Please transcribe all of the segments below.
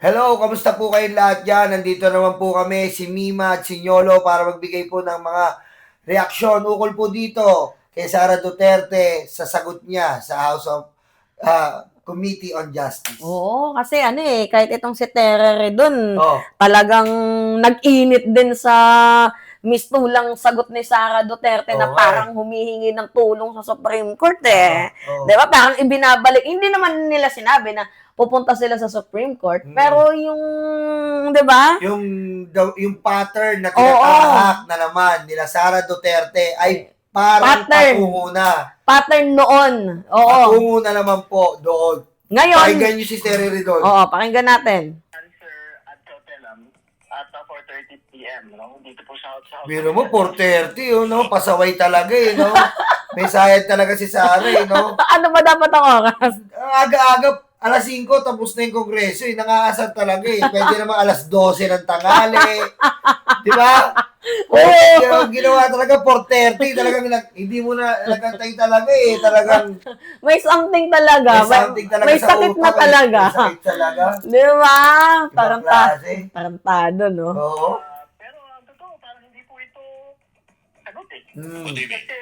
Hello, kamusta po kayong lahat dyan? Nandito naman po kami, si Mima at si Nyolo para magbigay po ng mga reaksyon ukol po dito kay Sara Duterte sa sagot niya sa House of Committee on Justice. Oo, kasi kahit itong si Terere dun, Oh, talagang nag-init din sa mistulang sagot ni Sara Duterte na Oo, parang humihingi ng tulong sa Supreme Court eh. Oo. 'Di ba? Parang ibinabalik, hindi naman nila sinabi na pupunta sila sa Supreme Court, pero yung, 'di ba? yung pattern na Oo, tinatahak na naman nila Sara Duterte ay parang pattern, patungo na. pattern noon. Oo. Patungo na naman po doon. Ngayon, Pakinggan niyo si Terry doon. oo, pakinggan natin. Answer at Totelam at 4:30 p.m. No? Dito po sa House. Biro mo, 4:30, no? Pasaway talaga, no? May sayad talaga si Sara, no? Ano ba dapat ang oras? Ang aga-aga, alas 5, tapos na yung kongreso, Nangaasar talaga, Pwede naman alas 12 ng tanghali. Di ba? Yung ginawa talaga, 4:30, talagang hindi mo na nagantay talaga, Talagang May something talaga. may something talaga May sa sakit utak, na talaga. May sakit talaga. Di ba? Ibang klase. Tarantado, no? Oo. Pero ang totoo, parang hindi po ito sagot eh. Hmm. Kasi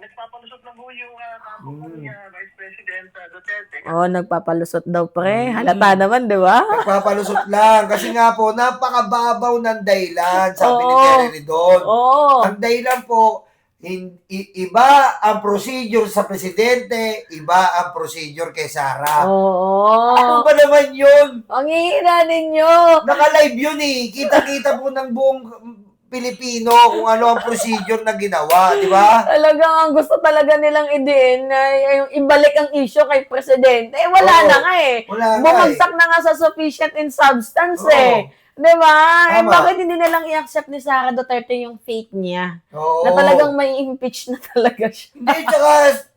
nagpapalusot lang po yung kampo ni Vice President Duterte. Oh, nagpapalusot daw, pre. Halata naman, di ba? Nagpapalusot lang. Kasi nga po, napakababaw ng dahilan, sabi ni Oo. Terry doon. Oo. Ang dahilan po, iba ang procedure sa presidente, iba ang procedure kay Sara. Oo. Ano ba naman yun? Ang hihina ninyo. Naka-live yun Kita-kita po ng buong Pilipino kung ano ang procedure na ginawa, di ba? Talagang ang gusto talaga nilang idein na yung ibalik ang issue kay Presidente. Eh, wala Oo. na nga eh. Wala nga Bumagsak na nga sa sufficient in substance Oo. eh. Di ba? Eh, Tama. bakit hindi nilang i-accept ni Sara Duterte yung fake niya? Oo. Na talagang may impeach na talaga siya. Hindi, tsaka,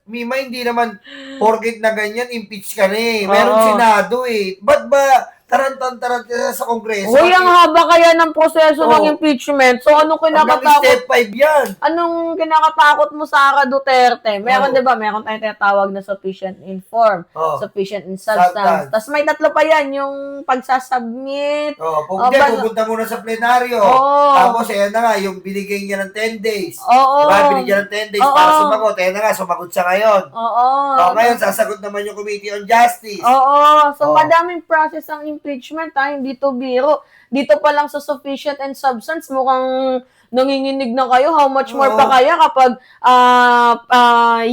Mima, hindi naman porket na ganyan, impeach ka na Meron Oo. Senado Ba't ba tarantan-taranta sa Kongreso? Uy, ang haba kaya ng proseso Oo. ng impeachment. So, anong Hanggang kinakatakot? step 5 yan. Anong kinakatakot mo sa Sara Duterte? Meron, Oo. di ba? Meron tayong tinatawag na sufficient in form, Oo. sufficient in substance. Substance. Tapos may tatlo pa yan, yung pagsasubmit. Kung hindi, pupunta muna sa plenaryo. Oo. Tapos, ayan na nga, yung binigay niya ng 10 days. Oo. Diba, binigyan ng 10 days Oo. para sumagot. Ayan na nga, sumagot siya ngayon. Oo. Ngayon, sasagot naman yung Committee on Justice. Oo. So, Oo. madaming process ang impeachment, hindi to biro. Dito pa lang sa sufficient and substance, mukhang nanginginig na kayo. How much more Oo. pa kaya kapag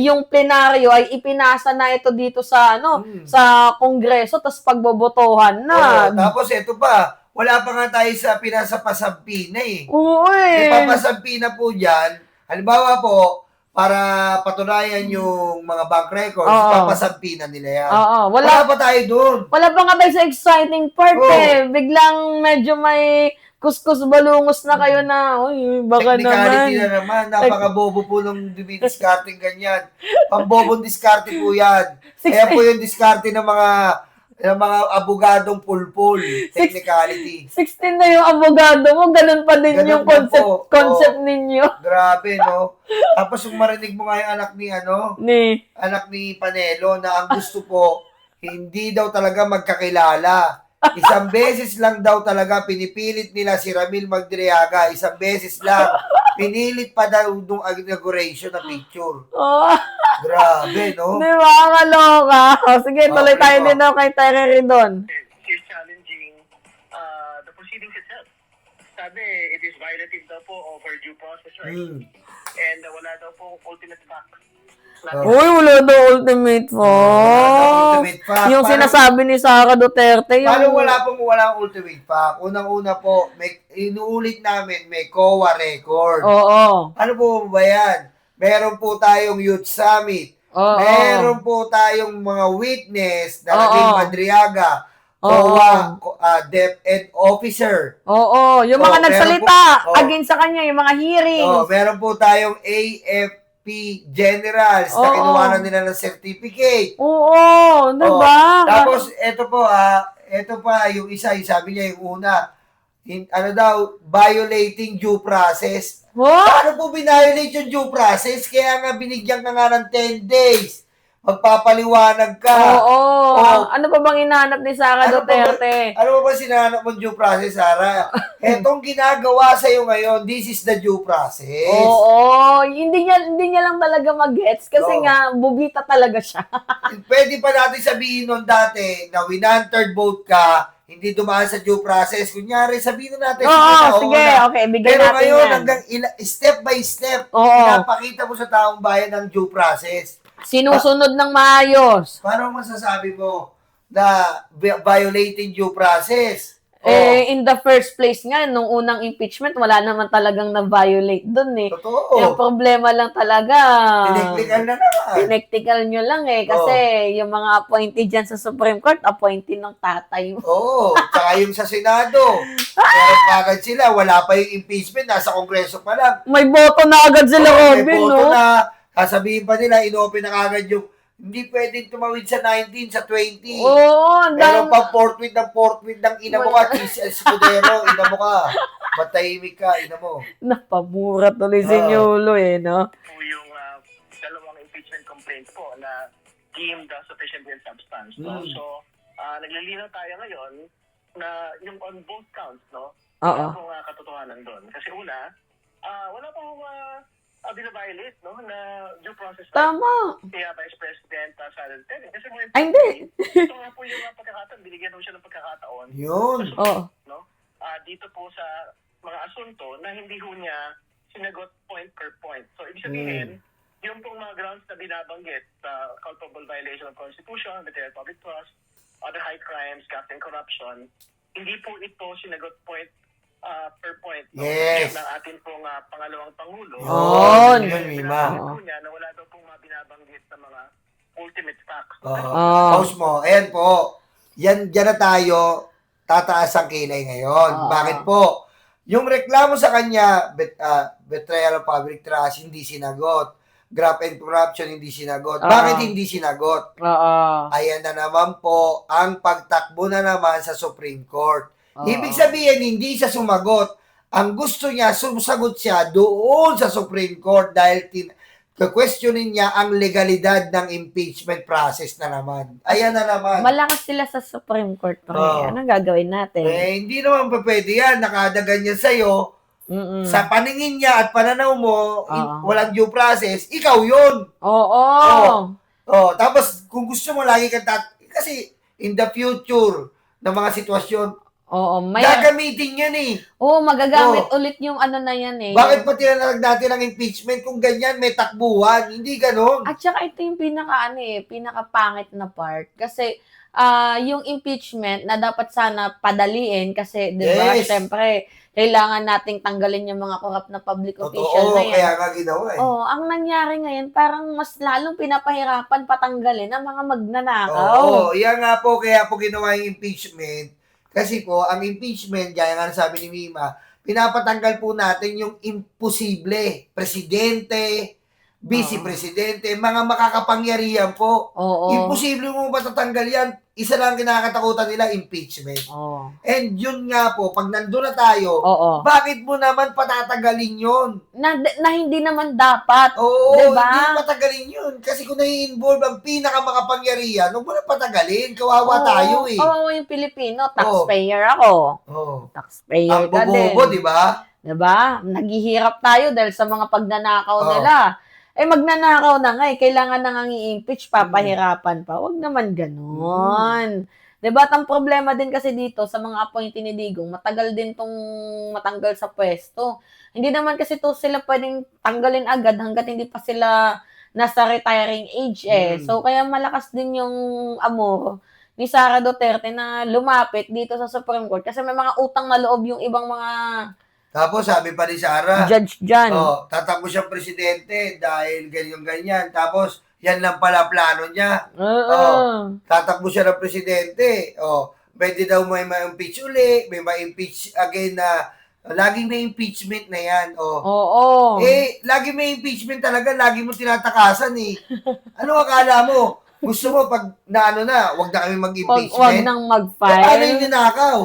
yung plenaryo ay ipinasa na ito dito sa sa Kongreso, tapos pagbobotohan na. Oo. Tapos, ito pa, wala pa nga tayo sa pinasapasampi na Oo eh. Ipapasampi na po dyan. Halimbawa po, para patunayan yung mga bank records, Oo. papasampi na nila yan. Oo. Wala pa tayo doon. Wala pa nga tayo sa exciting part Oo. Biglang medyo may kuskus balungos na kayo na, uy, baka Technicality naman. na naman. Napakabobo po ng discarding ganyan. Pambobong diskarte po yan. Kaya po yung diskarte ng mga abogadong pulpul. Technicality. 16 na yung abogado mo, ganun pa din Ganun yung pa po. concept ninyo. Grabe, no? Tapos yung marinig mo nga yung anak ni Panelo na ang gusto po, hindi daw talaga magkakilala. Isang beses lang daw talaga pinipilit nila si Ramil Magdriaga. Isang beses lang. Pinilit pa daw nung inauguration na picture. Oh, Grabe, no? di ba? Kaloka. O, sige, tuloy Okay tayo po. din kay Terry doon. She's challenging the proceedings itself. Sabi, it is violative daw po of her due process rights. And wala daw po ultimate fact. Oh. Uy, wala daw ultimate fact. Ultimate fact. Yung Parang- sinasabi ni Sara Duterte, yung... Paano walang ultimate fact? Unang-una po, inuulit namin, may COA record. Oo. Ano po ba yan? Meron po tayong Youth Summit. Oo. Meron po tayong mga witness na Oo. Ramil Madriaga, COA, DepEd officer. Oo. Yung mga meron nagsalita po- against sa kanya, yung mga hearings. Meron po tayong AFP generals na Oo. kinuha na nila ng certificate. Oo. Diba? Tapos, ito pa, yung isa, yung sabi niya, yung una, violating due process. What? Paano po binviolate yung due process? Kaya nga binigyan ka nga ng 10 days. magpapaliwanag ka. Oo. Ano pa bang hinahanap ni Sara Duterte? Ano ba sinahanap mong due process, Sara? Etong ginagawa sa'yo ngayon, this is the due process. Oo. Hindi niya lang talaga mag-gets kasi nga, bubita talaga siya. Pwede pa natin sabihin nun dati na winantered vote ka, hindi dumaan sa due process. Kunyari, sabihin natin. Sige. Okay, bigyan Pero natin ngayon, yan. hanggang step by step, Oo. pinapakita mo sa taong bayan ng due process. Sinusunod ng maayos. Paano masasabi mo na violating due process? In the first place nga, nung unang impeachment, wala naman talagang na-violate dun eh. Totoo. Yung problema lang talaga, Tineknikal na naman. tinektikal nyo lang eh. Kasi yung mga appointee dyan sa Supreme Court, appointee ng tatay mo. Oo, tsaka yung sa Senado. Meron agad sila, wala pa yung impeachment, nasa Kongreso pa lang. May boto na agad sila, May Robin, boto no? na, sasabihin pa nila, inopen na agad yung, hindi pwedeng tumawid sa 19, sa 20. Oo, Meron pa fourth with ng ina mo ka, Escudero, ina mo ka. Matahimik ka, ina mo. Napamura tuloy si Nyulo eh, no? Po yung dalawang impeachment complaints po na deemed sufficient in substance. No? So, naglalinaw tayo ngayon na yung on both counts, no? Wala pong katotohanan doon. Kasi una, wala pong binabiolate, no? Na due process. Tama. Kaya Vice President Sara Duterte. Kasi mo hindi. ito nga po yung pagkakataon, binigyan mo siya ng pagkakataon. Yun. No? Dito po sa mga asunto na hindi ho niya sinagot point per point. So, ibig sabihin, yung pong mga grounds na binabanggit, culpable violation of Constitution, material public trust, other high crimes, caste and corruption, hindi po ito sinagot point per point. No? Yes. Ng ating pong pangalawang Pangulo. Yun, Mima. Niya na wala daw pong binabanggit na mga ultimate facts. Pause mo. Ayan po. Yan na tayo. Tataas ang kilay ngayon. Bakit po? Yung reklamo sa kanya, betrayal of public trust, hindi sinagot. Graft and corruption, hindi sinagot. Bakit hindi sinagot? Ayan na naman po ang pagtakbo na naman sa Supreme Court. Ibig sabihin, hindi siya sumagot. Ang gusto niya, sumagot siya doon sa Supreme Court dahil questionin niya ang legalidad ng impeachment process na naman. Ayan na naman. Malakas sila sa Supreme Court. Anong gagawin natin? Hindi naman pa pwede yan. Nakadagan niya sa'yo. Sa paningin niya at pananaw mo, walang due process, ikaw yun. Tapos, kung gusto mo, lagi kang kasi in the future ng mga sitwasyon, gagamitin yan eh. Magagamit ulit yung ano na yan eh. Bakit pa tinanag natin ang impeachment kung ganyan may takbuhan? Hindi ganon. At saka ito yung pinakapangit na part. Kasi yung impeachment na dapat sana padaliin kasi, di ba, syempre, kailangan nating tanggalin yung mga corrupt na public official na yan. Kaya nga ginawa eh. Ang nangyari ngayon, parang mas lalong pinapahirapan patanggalin ang mga magnanakaw. Yan nga po, kaya po ginawa yung impeachment. Kasi po, ang impeachment, gaya nga sabi ni Mima, pinapatanggal po natin yung imposible. Presidente, vice-presidente, mga makakapangyarihan po. Imposible mo matatanggal yan. Isa lang kinakatakutan nila, impeachment. And yun nga po, pag nandun na tayo, bakit mo naman patatagalin yun? Na hindi naman dapat. Diba? Diba? Hindi patagalin yun. Kasi kung nai-involve ang pinakamakapangyarihan, huwag mo na patagalin. Kawawa tayo eh. Kawawa yung Pilipino. Taxpayer ako. Taxpayer ka din. Ang di ba? Diba? Naghihirap tayo dahil sa mga pagnanakaw nila. Magnanakaw na nga kailangan na nga i-impeach, papahirapan pa. Huwag naman ganon. Diba? Ang problema din kasi dito sa mga appointee ni Digong, matagal din tong matanggal sa pwesto. Hindi naman kasi to sila pwedeng tanggalin agad hanggat hindi pa sila nasa retiring age eh. So, kaya malakas din yung amor ni Sara Duterte na lumapit dito sa Supreme Court kasi may mga utang na loob yung ibang mga tapos sabi pa ni Sara, judge dyan. tatakbo siyang presidente dahil ganyan-ganyan. Tapos, yan lang pala plano niya. Tatakbo siya ng presidente. Pwede daw may ma-impeach uli, may ma-impeach again na laging may impeachment na yan. Lagi may impeachment talaga, lagi mo tinatakasan eh. Ano akala mo? Gusto mo pag wag na kami mag-impeachment? Wag nang mag-file. Paano yung ninakaw?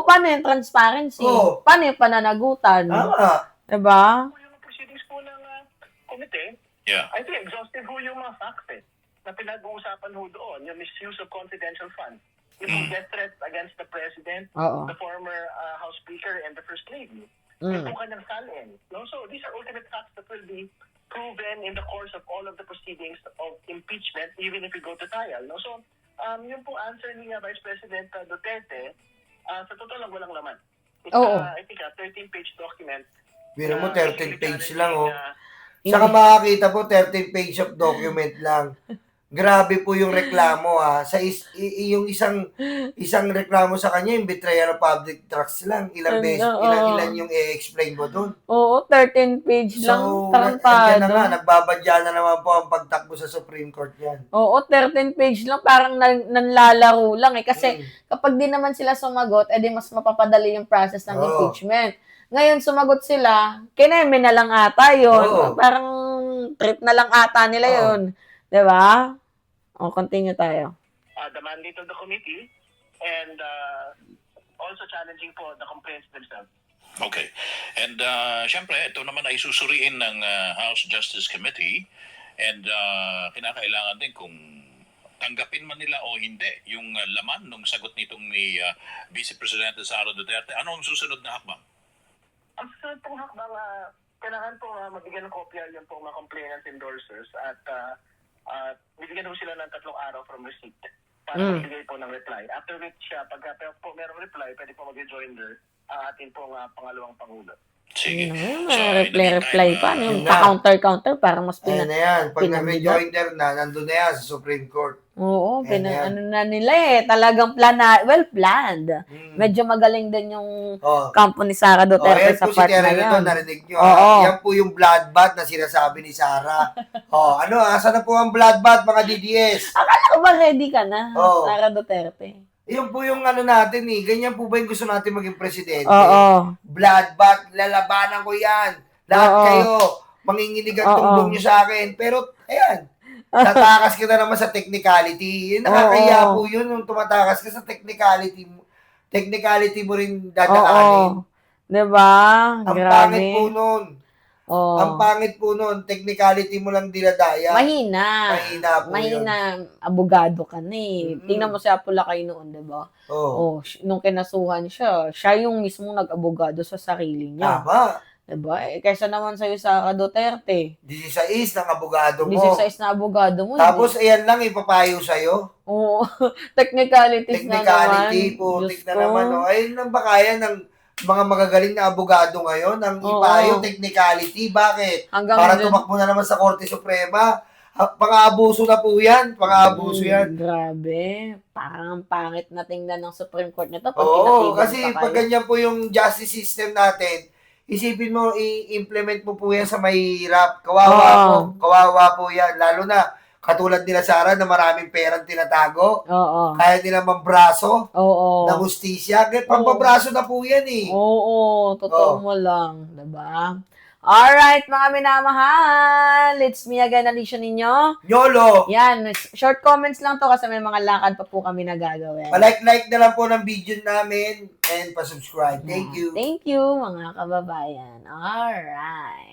Paano yung transparency? Paano yung pananagutan? Diba? Yung proceedings po ng komite, I think exhaustive po yung mga facts eh. na pinag-uusapan ho doon, yung misuse of confidential funds, yung death threats against the President, Oo. the former House Speaker, and the First Lady, yung po kanyang salin. No? So these are ultimate facts that will be proven in the course of all of the proceedings of impeachment, even if we go to trial. No? So yung po answer ni Vice President Duterte, sa totoo lang walang laman. It's I think a 13-page document. Biro mo, 13 page lang, oh. Hindi. Saka makakita po, 13 page of document lang. Grabe po yung reklamo, ha. Yung isang reklamo sa kanya, yung betrayal of public trust lang. Ilang beses, ilan yung i-explain mo doon. Oo, 13 page lang. So, Tarantado. andyan na nga, nagbabadya na naman po ang pagtakbo sa Supreme Court yan. Oo, 13 page lang. Parang nanlalaro lang eh. Kasi kapag di naman sila sumagot, edi mas mapapadali yung process ng impeachment. Ngayon, sumagot sila, kineme na lang ata yun. Parang trip na lang ata nila yun. Diba? O, continue tayo. The mandate of the committee and also challenging po the complaints themselves. Okay. And syempre, ito naman ay susuriin ng House Justice Committee and kinakailangan din kung tanggapin man nila o hindi yung laman ng sagot nitong ni Vice Presidente Sara Duterte. Ano ang susunod na hakbang? Ang susunod pong hakbang, kailangan po mabigyan ng kopya yung pong mga complainant endorsers at bibigyan po sila ng 3 araw from receipt para magbigay po ng reply. After which, pagka po merong reply, pwede po mag-rejoinder ang ating pong pangalawang Pangulo. Sige. Reply pa. Yung pa-counter, parang mas Ayan na yan. Pag nag-rejoinder na, nandun na yan sa Supreme Court. Oo, ano na nila eh. Talagang planned. Medyo magaling din yung kampo ni Sara Duterte sa part na yan. Narinig nyo. Yan po yung bloodbath na sinasabi ni Sara. Asa na po ang bloodbath, mga DDS? Akala ko ba ready ka na, Sara Duterte? Yun po yung natin eh. Ganyan po ba yung gusto natin maging presidente? Bloodbath, lalabanan ko yan. Lahat kayo, manginginig ang tungtong nyo sa akin. Pero, ayan, tatakas kita naman sa technicality. Nakakaya po yun, yung tumatakas ka sa technicality mo. Technicality mo rin dadaanin. Diba? Ang pangit po nun. Ang pangit po nun, technicality mo lang dinadaya. Mahina po yun. Abogado ka na eh. Tingnan mo si Apulacay noon, diba? Nung kinasuhan siya yung mismo nag-abogado sa sarili niya. Tama. Diba? Kaysa naman sa'yo sa Duterte. 16 ng abogado mo. 16 na abogado mo. Tapos, ayan lang, ipapayo sa'yo. Oo. Technicalities na naman. Putik na naman. Ayun lang ba kaya ng mga magagaling na abogado ngayon ang ipayo technicality? Bakit? Para tumakbo na naman sa Korte Suprema. Pang-aabuso na po yan. Pang-aabuso yan. Grabe. Parang pangit na tingnan ng Supreme Court nito. Kasi pag ganyan po yung justice system natin, isipin mo, i-implement mo po yan sa mahirap. Kawawa po yan. Lalo na, katulad nila Sara na maraming perang tinatago. Kaya nila mambraso ng hustisya. Pampabraso na po yan eh. Totoo mo lang. Diba? Alright, mga minamahal. It's me again, Alicia ninyo. Yolo! Yan, short comments lang to kasi may mga lakad pa po kami nagagawin. Like na lang po ng video namin and pa-subscribe. Thank you. Thank you, mga kababayan. Alright.